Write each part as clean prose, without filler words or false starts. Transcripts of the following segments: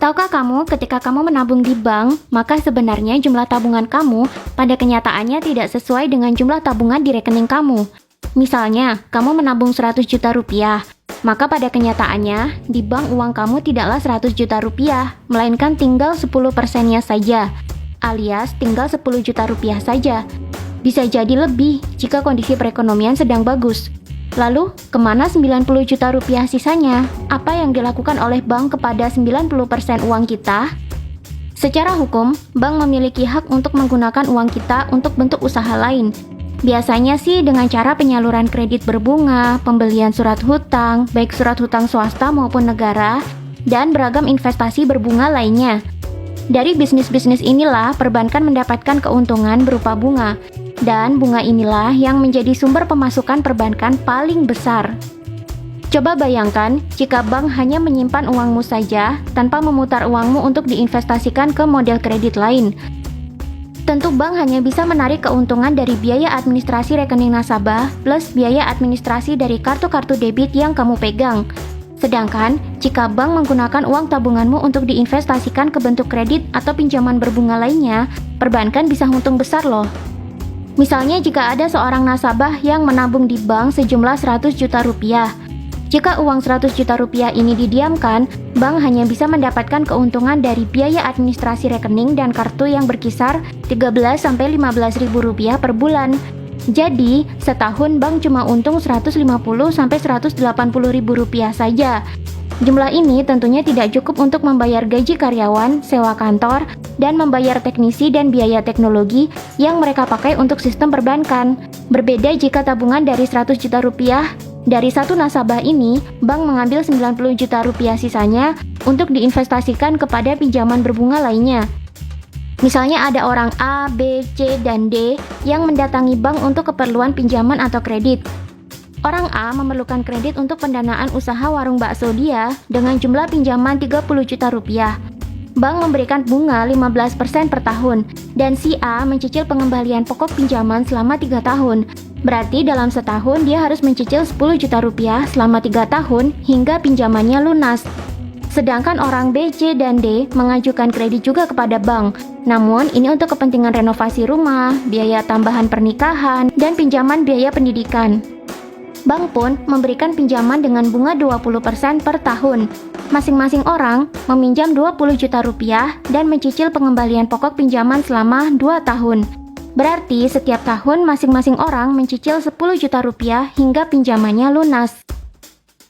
Tahukah kamu ketika kamu menabung di bank, maka sebenarnya jumlah tabungan kamu pada kenyataannya tidak sesuai dengan jumlah tabungan di rekening kamu. Misalnya, kamu menabung 100 juta rupiah, maka pada kenyataannya di bank uang kamu tidaklah 100 juta rupiah, melainkan tinggal 10%-nya saja, alias tinggal 10 juta rupiah saja. Bisa jadi lebih jika kondisi perekonomian sedang bagus. Lalu, kemana 90 juta rupiah sisanya? Apa yang dilakukan oleh bank kepada 90% uang kita? Secara hukum, bank memiliki hak untuk menggunakan uang kita untuk bentuk usaha lain. Biasanya sih dengan cara penyaluran kredit berbunga, pembelian surat hutang, baik surat hutang swasta maupun negara, dan beragam investasi berbunga lainnya. Dari bisnis-bisnis inilah perbankan mendapatkan keuntungan berupa bunga. Dan bunga inilah yang menjadi sumber pemasukan perbankan paling besar. Coba bayangkan jika bank hanya menyimpan uangmu saja tanpa memutar uangmu untuk diinvestasikan ke model kredit lain. Tentu bank hanya bisa menarik keuntungan dari biaya administrasi rekening nasabah plus biaya administrasi dari kartu-kartu debit yang kamu pegang. Sedangkan, jika bank menggunakan uang tabunganmu untuk diinvestasikan ke bentuk kredit atau pinjaman berbunga lainnya, perbankan bisa untung besar loh. Misalnya jika ada seorang nasabah yang menabung di bank sejumlah 100 juta rupiah. Jika uang 100 juta rupiah ini didiamkan, bank hanya bisa mendapatkan keuntungan dari biaya administrasi rekening dan kartu yang berkisar 13-15 ribu rupiah per bulan. Jadi, setahun bank cuma untung 150-180 ribu rupiah saja. Jumlah ini tentunya tidak cukup untuk membayar gaji karyawan, sewa kantor, dan membayar teknisi dan biaya teknologi yang mereka pakai untuk sistem perbankan. Berbeda jika tabungan dari 100 juta rupiah, dari satu nasabah ini, bank mengambil 90 juta rupiah sisanya untuk diinvestasikan kepada pinjaman berbunga lainnya. Misalnya ada orang A, B, C, dan D yang mendatangi bank untuk keperluan pinjaman atau kredit. Orang A memerlukan kredit untuk pendanaan usaha warung bakso dia dengan jumlah pinjaman 30 juta rupiah. Bank memberikan bunga 15% per tahun, dan si A mencicil pengembalian pokok pinjaman selama 3 tahun. Berarti dalam setahun dia harus mencicil 10 juta rupiah selama 3 tahun hingga pinjamannya lunas. Sedangkan orang B, C, dan D mengajukan kredit juga kepada bank. Namun ini untuk kepentingan renovasi rumah, biaya tambahan pernikahan, dan pinjaman biaya pendidikan. Bank pun memberikan pinjaman dengan bunga 20% per tahun. Masing-masing orang meminjam 20 juta rupiah dan mencicil pengembalian pokok pinjaman selama 2 tahun. Berarti setiap tahun masing-masing orang mencicil 10 juta rupiah hingga pinjamannya lunas.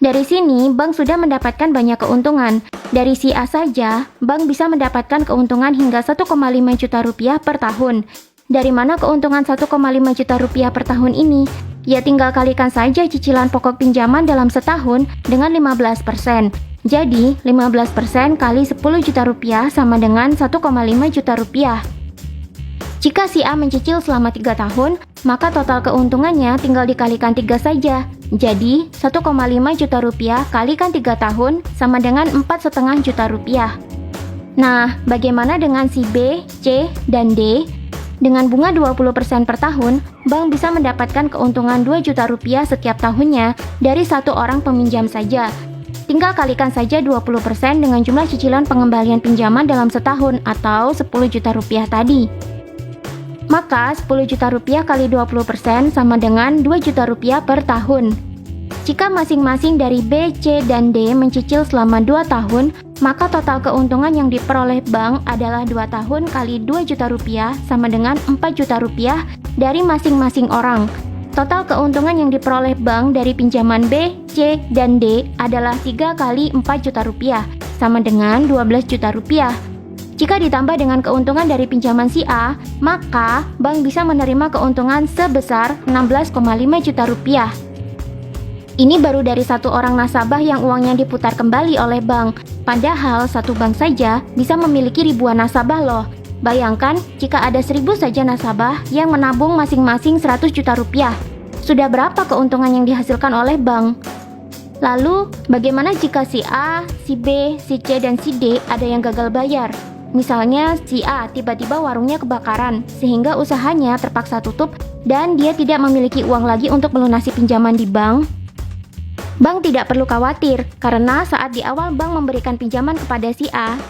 Dari sini, bank sudah mendapatkan banyak keuntungan. Dari si A saja, bank bisa mendapatkan keuntungan hingga 1,5 juta rupiah per tahun. Dari mana keuntungan 1,5 juta rupiah per tahun ini? Ya tinggal kalikan saja cicilan pokok pinjaman dalam setahun dengan 15%. Jadi, 15% kali 10 juta rupiah sama dengan 1,5 juta rupiah. Jika si A mencicil selama 3 tahun, maka total keuntungannya tinggal dikalikan 3 saja. Jadi, 1,5 juta rupiah kalikan 3 tahun sama dengan 4,5 juta rupiah. Nah, bagaimana dengan si B, C, dan D? Dengan bunga 20% per tahun, bank bisa mendapatkan keuntungan 2 juta rupiah setiap tahunnya dari satu orang peminjam saja. Tinggal kalikan saja 20% dengan jumlah cicilan pengembalian pinjaman dalam setahun atau 10 juta rupiah tadi. Maka 10 juta rupiah kali 20% sama dengan 2 juta rupiah per tahun. Jika masing-masing dari B, C, dan D mencicil selama 2 tahun, maka total keuntungan yang diperoleh bank adalah 2 tahun kali 2 juta rupiah sama dengan 4 juta rupiah dari masing-masing orang. Total keuntungan yang diperoleh bank dari pinjaman B, C, dan D adalah 3 kali 4 juta rupiah sama dengan 12 juta rupiah. Jika ditambah dengan keuntungan dari pinjaman si A, maka bank bisa menerima keuntungan sebesar 16,5 juta rupiah. Ini baru dari satu orang nasabah yang uangnya diputar kembali oleh bank. Padahal satu bank saja bisa memiliki ribuan nasabah loh. Bayangkan jika ada 1.000 saja nasabah yang menabung masing-masing 100 juta rupiah. Sudah berapa keuntungan yang dihasilkan oleh bank? Lalu, bagaimana jika si A, si B, si C, dan si D ada yang gagal bayar? Misalnya si A tiba-tiba warungnya kebakaran sehingga usahanya terpaksa tutup dan dia tidak memiliki uang lagi untuk melunasi pinjaman di bank. Bank tidak perlu khawatir, karena saat di awal bank memberikan pinjaman kepada si A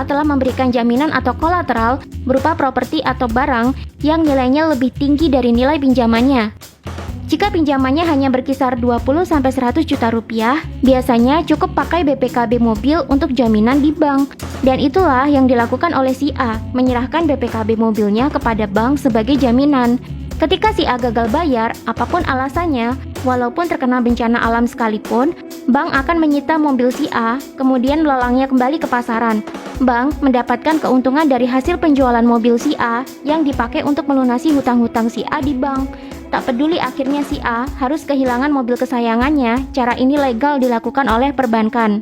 telah memberikan jaminan atau kolateral berupa properti atau barang yang nilainya lebih tinggi dari nilai pinjamannya. Jika pinjamannya hanya berkisar 20-100 juta rupiah, biasanya cukup pakai BPKB mobil untuk jaminan di bank. Dan itulah yang dilakukan oleh si A, menyerahkan BPKB mobilnya kepada bank sebagai jaminan. Ketika si A gagal bayar, apapun alasannya, walaupun terkena bencana alam sekalipun, bank akan menyita mobil si A, kemudian melalangnya kembali ke pasaran. Bank mendapatkan keuntungan dari hasil penjualan mobil si A yang dipakai untuk melunasi hutang-hutang si A di bank. Tak peduli akhirnya si A harus kehilangan mobil kesayangannya, cara ini legal dilakukan oleh perbankan.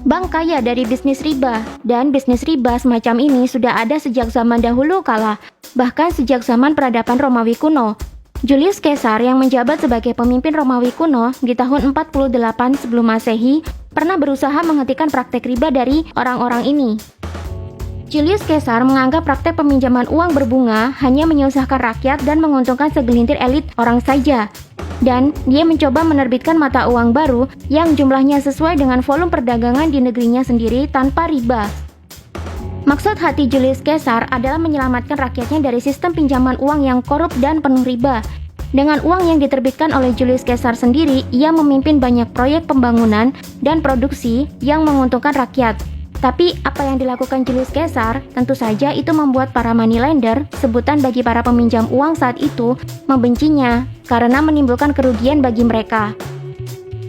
Bank kaya dari bisnis riba, dan bisnis riba semacam ini sudah ada sejak zaman dahulu kala, bahkan sejak zaman peradaban Romawi kuno. Julius Caesar yang menjabat sebagai pemimpin Romawi kuno di tahun 48 sebelum Masehi pernah berusaha menghentikan praktek riba dari orang-orang ini. Julius Caesar menganggap praktek peminjaman uang berbunga hanya menyusahkan rakyat dan menguntungkan segelintir elit orang saja. Dan dia mencoba menerbitkan mata uang baru yang jumlahnya sesuai dengan volume perdagangan di negerinya sendiri tanpa riba. Maksud hati Julius Caesar adalah menyelamatkan rakyatnya dari sistem pinjaman uang yang korup dan penuh riba. Dengan uang yang diterbitkan oleh Julius Caesar sendiri, ia memimpin banyak proyek pembangunan dan produksi yang menguntungkan rakyat. Tapi apa yang dilakukan Julius Caesar, tentu saja itu membuat para moneylender, sebutan bagi para peminjam uang saat itu, membencinya karena menimbulkan kerugian bagi mereka.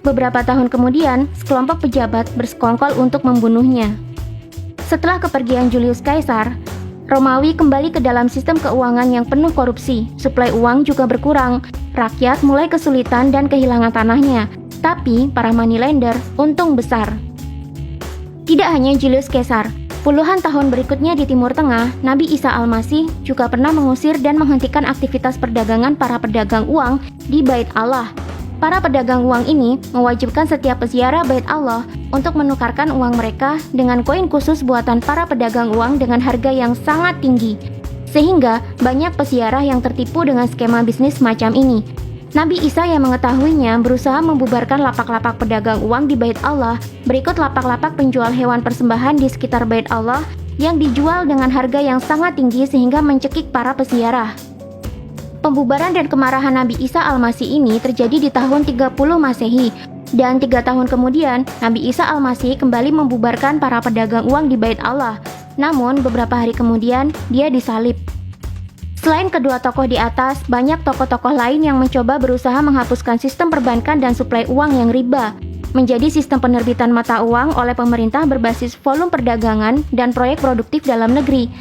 Beberapa tahun kemudian, sekelompok pejabat bersekongkol untuk membunuhnya. Setelah kepergian Julius Caesar, Romawi kembali ke dalam sistem keuangan yang penuh korupsi. Suplai uang juga berkurang, rakyat mulai kesulitan dan kehilangan tanahnya. Tapi para moneylender untung besar. Tidak hanya Julius Caesar, puluhan tahun berikutnya di Timur Tengah, Nabi Isa Al-Masih juga pernah mengusir dan menghentikan aktivitas perdagangan para pedagang uang di Bait Allah. Para pedagang uang ini mewajibkan setiap peziarah Bait Allah untuk menukarkan uang mereka dengan koin khusus buatan para pedagang uang dengan harga yang sangat tinggi. Sehingga banyak peziarah yang tertipu dengan skema bisnis semacam ini. Nabi Isa yang mengetahuinya berusaha membubarkan lapak-lapak pedagang uang di Bait Allah, berikut lapak-lapak penjual hewan persembahan di sekitar Bait Allah yang dijual dengan harga yang sangat tinggi sehingga mencekik para peziarah. Pembubaran dan kemarahan Nabi Isa Al-Masih ini terjadi di tahun 30 Masehi, dan 3 tahun kemudian Nabi Isa Al-Masih kembali membubarkan para pedagang uang di Bait Allah. Namun beberapa hari kemudian dia disalib. Selain kedua tokoh di atas, banyak tokoh-tokoh lain yang mencoba berusaha menghapuskan sistem perbankan dan suplai uang yang riba, menjadi sistem penerbitan mata uang oleh pemerintah berbasis volume perdagangan dan proyek produktif dalam negeri.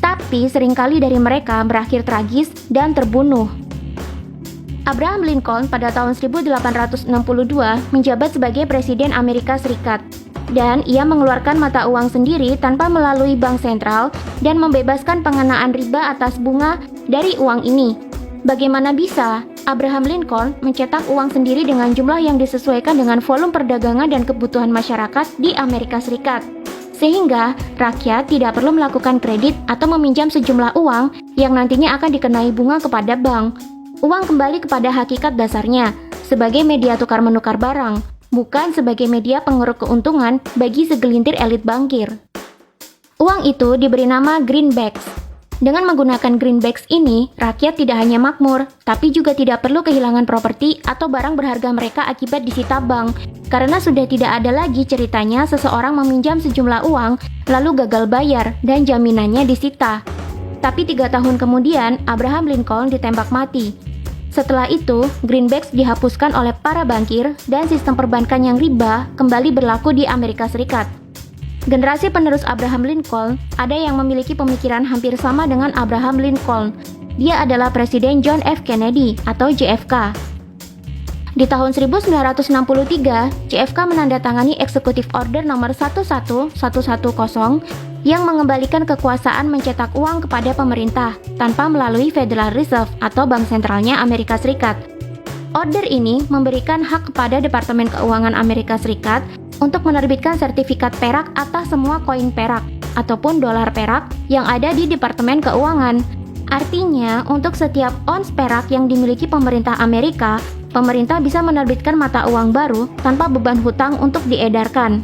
Tapi seringkali dari mereka berakhir tragis dan terbunuh. Abraham Lincoln pada tahun 1862 menjabat sebagai Presiden Amerika Serikat. Dan ia mengeluarkan mata uang sendiri tanpa melalui bank sentral dan membebaskan pengenaan riba atas bunga dari uang ini. Bagaimana bisa Abraham Lincoln mencetak uang sendiri dengan jumlah yang disesuaikan dengan volume perdagangan dan kebutuhan masyarakat di Amerika Serikat? Sehingga rakyat tidak perlu melakukan kredit atau meminjam sejumlah uang yang nantinya akan dikenai bunga kepada bank. Uang kembali kepada hakikat dasarnya sebagai media tukar-menukar barang, bukan sebagai media pengeruk keuntungan bagi segelintir elit bankir. Uang itu diberi nama greenbacks. Dengan menggunakan greenbacks ini, rakyat tidak hanya makmur, tapi juga tidak perlu kehilangan properti atau barang berharga mereka akibat disita bank, karena sudah tidak ada lagi ceritanya seseorang meminjam sejumlah uang, lalu gagal bayar, dan jaminannya disita. Tapi 3 tahun kemudian, Abraham Lincoln ditembak mati. Setelah itu, greenbacks dihapuskan oleh para bankir dan sistem perbankan yang riba kembali berlaku di Amerika Serikat. Generasi penerus Abraham Lincoln ada yang memiliki pemikiran hampir sama dengan Abraham Lincoln. Dia adalah Presiden John F. Kennedy atau JFK. Di tahun 1963, JFK menandatangani Executive Order nomor 11110 yang mengembalikan kekuasaan mencetak uang kepada pemerintah tanpa melalui Federal Reserve atau bank sentralnya Amerika Serikat. Order ini memberikan hak kepada Departemen Keuangan Amerika Serikat untuk menerbitkan sertifikat perak atas semua koin perak ataupun dolar perak yang ada di Departemen Keuangan. Artinya, untuk setiap ons perak yang dimiliki pemerintah Amerika, pemerintah bisa menerbitkan mata uang baru tanpa beban hutang untuk diedarkan.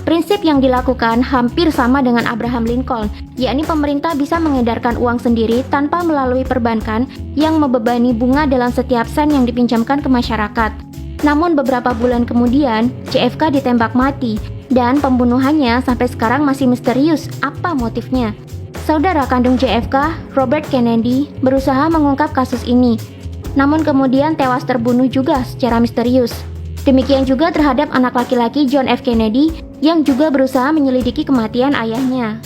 Prinsip yang dilakukan hampir sama dengan Abraham Lincoln, yakni pemerintah bisa mengedarkan uang sendiri tanpa melalui perbankan yang membebani bunga dalam setiap sen yang dipinjamkan ke masyarakat. Namun beberapa bulan kemudian, JFK ditembak mati, dan pembunuhannya sampai sekarang masih misterius apa motifnya. Saudara kandung JFK, Robert Kennedy, berusaha mengungkap kasus ini, namun kemudian tewas terbunuh juga secara misterius. Demikian juga terhadap anak laki-laki John F. Kennedy yang juga berusaha menyelidiki kematian ayahnya.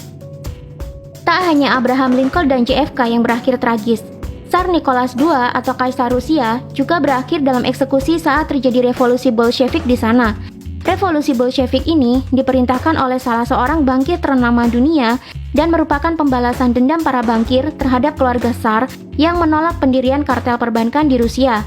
Tak hanya Abraham Lincoln dan JFK yang berakhir tragis, Tsar Nicholas II atau Kaisar Rusia juga berakhir dalam eksekusi saat terjadi revolusi Bolshevik di sana. Revolusi Bolshevik ini diperintahkan oleh salah seorang bankir ternama dunia dan merupakan pembalasan dendam para bankir terhadap keluarga Tsar yang menolak pendirian kartel perbankan di Rusia.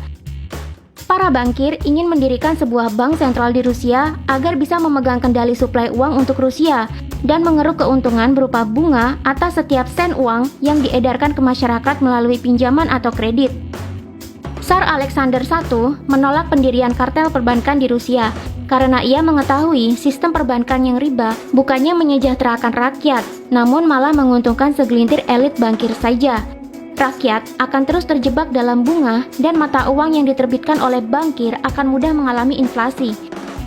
Para bankir ingin mendirikan sebuah bank sentral di Rusia agar bisa memegang kendali suplai uang untuk Rusia dan mengeruk keuntungan berupa bunga atas setiap sen uang yang diedarkan ke masyarakat melalui pinjaman atau kredit. Tsar Alexander I menolak pendirian kartel perbankan di Rusia karena ia mengetahui sistem perbankan yang riba bukannya menyejahterakan rakyat, namun malah menguntungkan segelintir elit bankir saja. Rakyat akan terus terjebak dalam bunga dan mata uang yang diterbitkan oleh bankir akan mudah mengalami inflasi.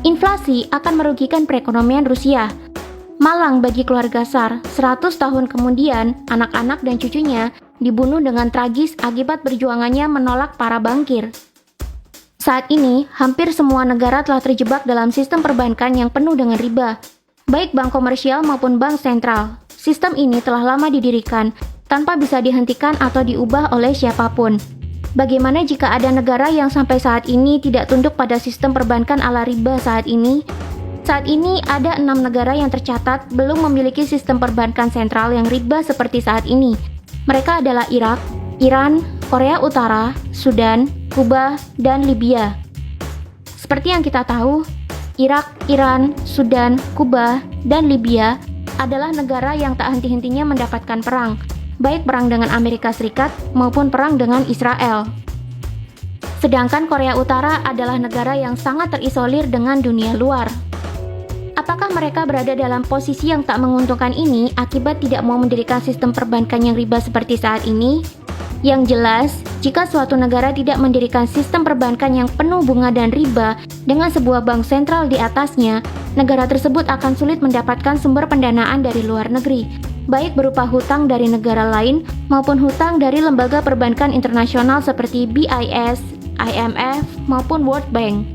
Inflasi akan merugikan perekonomian Rusia. Malang bagi keluarga Tsar, 100 tahun kemudian anak-anak dan cucunya dibunuh dengan tragis akibat perjuangannya menolak para bankir. Saat ini, hampir semua negara telah terjebak dalam sistem perbankan yang penuh dengan riba, baik bank komersial maupun bank sentral. Sistem ini telah lama didirikan, tanpa bisa dihentikan atau diubah oleh siapapun. Bagaimana jika ada negara yang sampai saat ini tidak tunduk pada sistem perbankan ala riba saat ini? Saat ini ada 6 negara yang tercatat belum memiliki sistem perbankan sentral yang riba seperti saat ini. Mereka adalah Irak, Iran, Korea Utara, Sudan, Kuba, dan Libya. Seperti yang kita tahu, Irak, Iran, Sudan, Kuba, dan Libya adalah negara yang tak henti-hentinya mendapatkan perang, baik perang dengan Amerika Serikat maupun perang dengan Israel. Sedangkan Korea Utara adalah negara yang sangat terisolir dengan dunia luar. Apakah mereka berada dalam posisi yang tak menguntungkan ini akibat tidak mau mendirikan sistem perbankan yang riba seperti saat ini? Yang jelas, jika suatu negara tidak mendirikan sistem perbankan yang penuh bunga dan riba dengan sebuah bank sentral di atasnya, negara tersebut akan sulit mendapatkan sumber pendanaan dari luar negeri, baik berupa hutang dari negara lain maupun hutang dari lembaga perbankan internasional seperti BIS, IMF, maupun World Bank.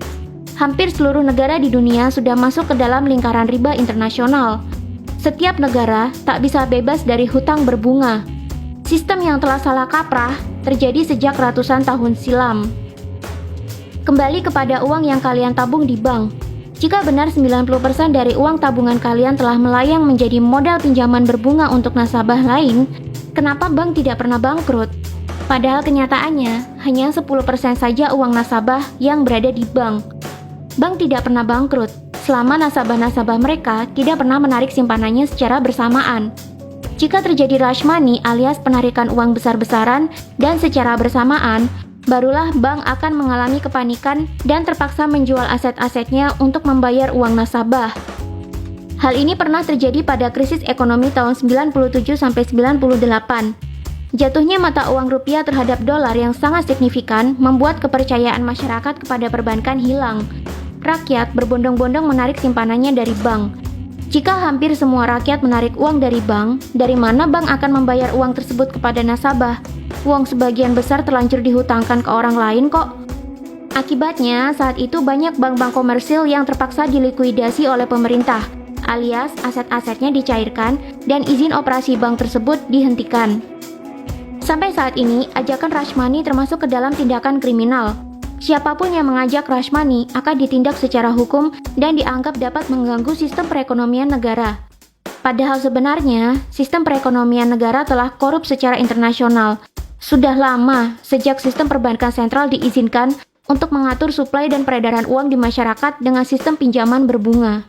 Hampir seluruh negara di dunia sudah masuk ke dalam lingkaran riba internasional. Setiap negara tak bisa bebas dari hutang berbunga. Sistem yang telah salah kaprah terjadi sejak ratusan tahun silam. Kembali kepada uang yang kalian tabung di bank. Jika benar 90% dari uang tabungan kalian telah melayang menjadi modal pinjaman berbunga untuk nasabah lain, kenapa bank tidak pernah bangkrut? Padahal kenyataannya, hanya 10% saja uang nasabah yang berada di bank. Bank tidak pernah bangkrut selama nasabah-nasabah mereka tidak pernah menarik simpanannya secara bersamaan. Jika terjadi rush money alias penarikan uang besar-besaran dan secara bersamaan, barulah bank akan mengalami kepanikan dan terpaksa menjual aset-asetnya untuk membayar uang nasabah. Hal ini pernah terjadi pada krisis ekonomi tahun 97-98. Jatuhnya mata uang rupiah terhadap dolar yang sangat signifikan membuat kepercayaan masyarakat kepada perbankan hilang. Rakyat berbondong-bondong menarik simpanannya dari bank. Jika hampir semua rakyat menarik uang dari bank, dari mana bank akan membayar uang tersebut kepada nasabah? Uang sebagian besar terlanjur dihutangkan ke orang lain kok. Akibatnya, saat itu banyak bank-bank komersil yang terpaksa dilikuidasi oleh pemerintah, alias aset-asetnya dicairkan dan izin operasi bank tersebut dihentikan. Sampai saat ini, ajakan rush money termasuk ke dalam tindakan kriminal. Siapapun yang mengajak rush money akan ditindak secara hukum dan dianggap dapat mengganggu sistem perekonomian negara. Padahal sebenarnya, sistem perekonomian negara telah korup secara internasional. Sudah lama, sejak sistem perbankan sentral diizinkan untuk mengatur suplai dan peredaran uang di masyarakat dengan sistem pinjaman berbunga.